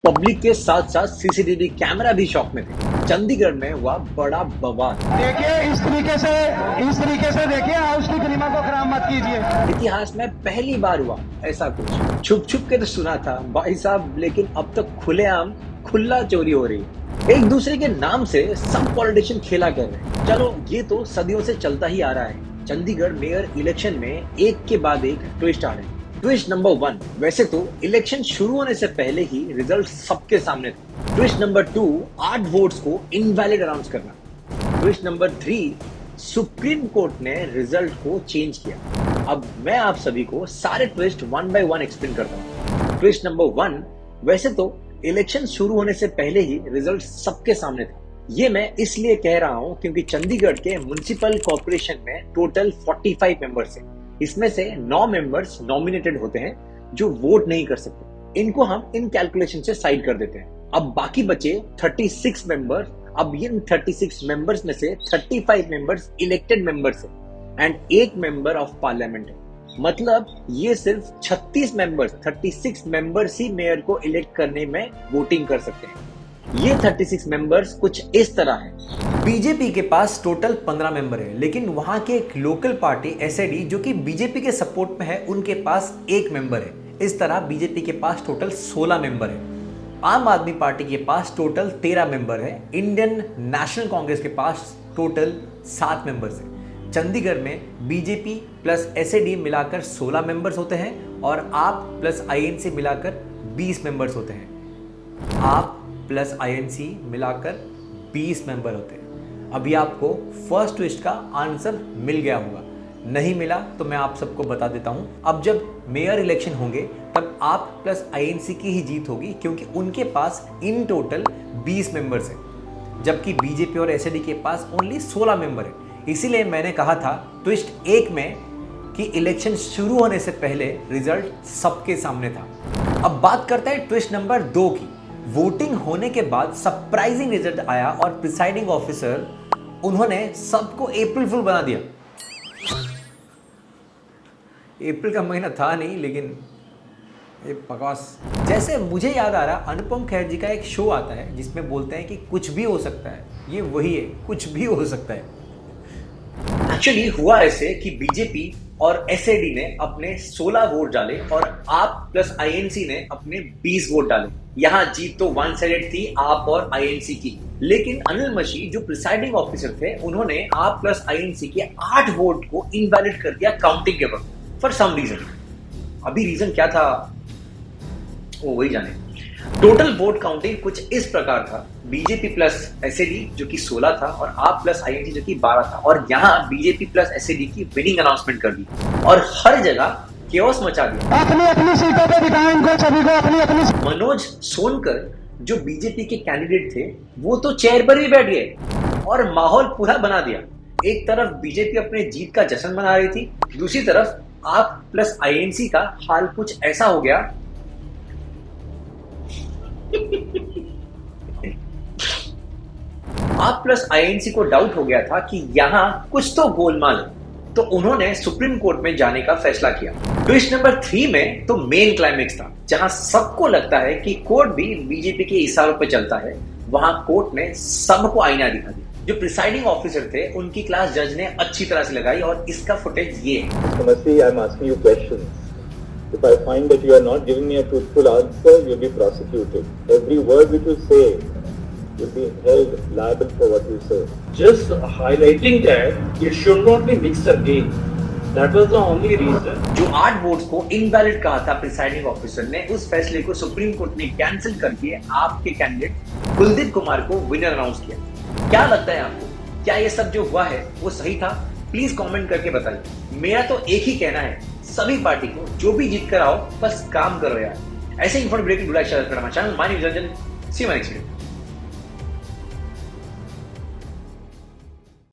Public के साथ साथ सीसीटीवी कैमरा भी शॉक में थे। चंडीगढ़ में हुआ बड़ा बवाल। देखिए इस तरीके से देखिए हाउस की गरिमा को खराब मत कीजिए। इतिहास में पहली बार हुआ ऐसा कुछ। छुप छुप के तो सुना था भाई साहब, लेकिन अब तो खुलेआम खुला चोरी हो रही है। एक दूसरे के नाम से सब पॉलिटिशियन खेला कर रहे हैं। चलो ये तो सदियों से चलता ही आ रहा है। चंडीगढ़ मेयर इलेक्शन में एक के बाद एक ट्विस्ट आ रहे हैं। ट्विस्ट नंबर 1, वैसे तो इलेक्शन शुरू होने से पहले ही रिजल्ट सबके सामने था। ट्विस्ट नंबर 2, 8 वोट्स को इनवैलिड अनाउंस करना। ट्विस्ट नंबर 3, सुप्रीम कोर्ट ने रिजल्ट को चेंज किया। अब मैं आप सभी को सारे ट्विस्ट 1 बाय 1 एक्सप्लेन करता हूँ। ट्विस्ट नंबर 1, वैसे तो इलेक्शन शुरू होने से पहले ही रिजल्ट सबके सामने था। ये मैं इसलिए कह रहा हूँ क्योंकि चंडीगढ़ के म्युनिसिपल कॉर्पोरेशन में टोटल 45 मेंबर्स हैं। इसमें से 9 मेंबर्स नॉमिनेटेड होते हैं जो वोट नहीं कर सकते। इनको हम इन कैलकुलेशन से साइड कर देते हैं। अब बाकी बचे 36 मेंबर्स। अब इन 36 मेंबर्स में से 35 मेंबर्स इलेक्टेड मेंबर्स हैं एंड एक मेंबर ऑफ पार्लियामेंट है। मतलब ये सिर्फ 36 मेंबर्स 36 मेंबर्स ही मेयर को इलेक्ट करने में वोटिंग कर सकते हैं। ये 36 मेंबर्स कुछ इस तरह है। बीजेपी के पास टोटल 15 मेंबर है, लेकिन वहां के एक लोकल पार्टी एसएडी जो कि बीजेपी के सपोर्ट में है, उनके पास 1 मेंबर है। इस तरह बीजेपी के पास टोटल 16 मेंबर है। आम आदमी पार्टी के पास टोटल 13 मेंबर है। इंडियन नेशनल कांग्रेस के पास टोटल 7 मेंबर्स है। चंडीगढ़ में बीजेपी प्लस एसएडी मिलाकर 16 मेंबर्स होते हैं और आप प्लस आईएनसी मिलाकर 20 मेंबर्स होते हैं। आप प्लस आईएनसी मिलाकर 20 मेंबर होते हैं। अभी आपको फर्स्ट ट्विस्ट का आंसर मिल गया होगा। नहीं मिला तो मैं आप सबको बता देता हूं। अब जब मेयर इलेक्शन होंगे तब आप प्लस आईएनसी की ही जीत होगी, क्योंकि उनके पास इन टोटल 20 मेंबर्स हैं, जबकि बीजेपी और एसएडी के पास ओनली 16 मेंबर है। इसीलिए मैंने कहा था ट्विस्ट 1 में कि इलेक्शन शुरू होने से पहले रिजल्ट सबके सामने था। अब बात करते हैं ट्विस्ट नंबर 2 की। वोटिंग होने के बाद सरप्राइजिंग रिजल्ट आया और प्रिसाइडिंग ऑफिसर उन्होंने सबको अप्रैल फुल बना दिया। अप्रैल का महीना था नहीं, लेकिन ये बकवास। जैसे मुझे याद आ रहा, अनुपम खेर जी का एक शो आता है जिसमें बोलते हैं कि कुछ भी हो सकता है। ये वही है, कुछ भी हो सकता है। एक्चुअली हुआ ऐसे कि बीजेपी और एसएडी ने अपने 16 वोट डाले और आप प्लस आईएनसी ने अपने 20 वोट डाले। यहाँ जीत तो वन साइडेड थी आप और आईएनसी की, लेकिन अनिल मशी जो प्रिसाइडिंग ऑफिसर थे, उन्होंने आप प्लस आईएनसी के 8 वोट को इनवैलिड कर दिया काउंटिंग के वक्त फॉर सम रीजन। अभी रीजन क्या था वो वही जाने। टोटल वोट काउंटिंग कुछ इस प्रकार था। बीजेपी प्लस एसएडी जो कि 16 था और आप प्लस आईएनसी जो कि 12 था, और यहाँ बीजेपी प्लस एसएडी की विनिंग अनाउंसमेंट कर दी और हर जगह केओस मचा दिया। अपनी अपनी सीटों पे दिखाएं इनको सभी को अपनी। मनोज सोनकर जो बीजेपी के कैंडिडेट थे, वो तो चेयर पर ही बैठ गए और माहौल पूरा बना दिया। एक तरफ बीजेपी अपने जीत का जश्न मना रही थी, दूसरी तरफ आप प्लस आईएनसी का हाल कुछ ऐसा हो गया आप प्लस आईएनसी को डाउट हो गया था कि यहां कुछ तो गोलमाल है, तो उन्होंने सुप्रीम कोर्ट में जाने का फैसला किया। ट्विस्ट नंबर 3 में तो मेन क्लाइमेक्स था, जहां सबको लगता है कि कोर्ट भी बीजेपी के इशारों पर चलता है। वहां कोर्ट ने सबको आईना दिखा दिया। जो प्रिसाइडिंग ऑफिसर थे उनकी क्लास जज ने अच्छी तरह से लगाई और इसका फुटेज ये है। If I find that you are not giving me a truthful answer, you'll be prosecuted. Every word which you say, you'll be held liable for what you say. Just highlighting that it should not be mixed again. That was the only reason. जो 8 votes को invalid कहा था presiding officer ने, उस फैसले को supreme court ने cancel करके आपके कैंडिडेट कुलदीप कुमार को विनर अनाउंस किया। क्या लगता है आपको, क्या ये सब जो हुआ है वो सही था? प्लीज कमेंट करके बताइए। मेरा तो एक ही कहना है, सभी पार्टी को जो भी जीत कर आओ, बस काम करो यार। ऐसे informative breaking channel. My name is Ranjan. See you next video.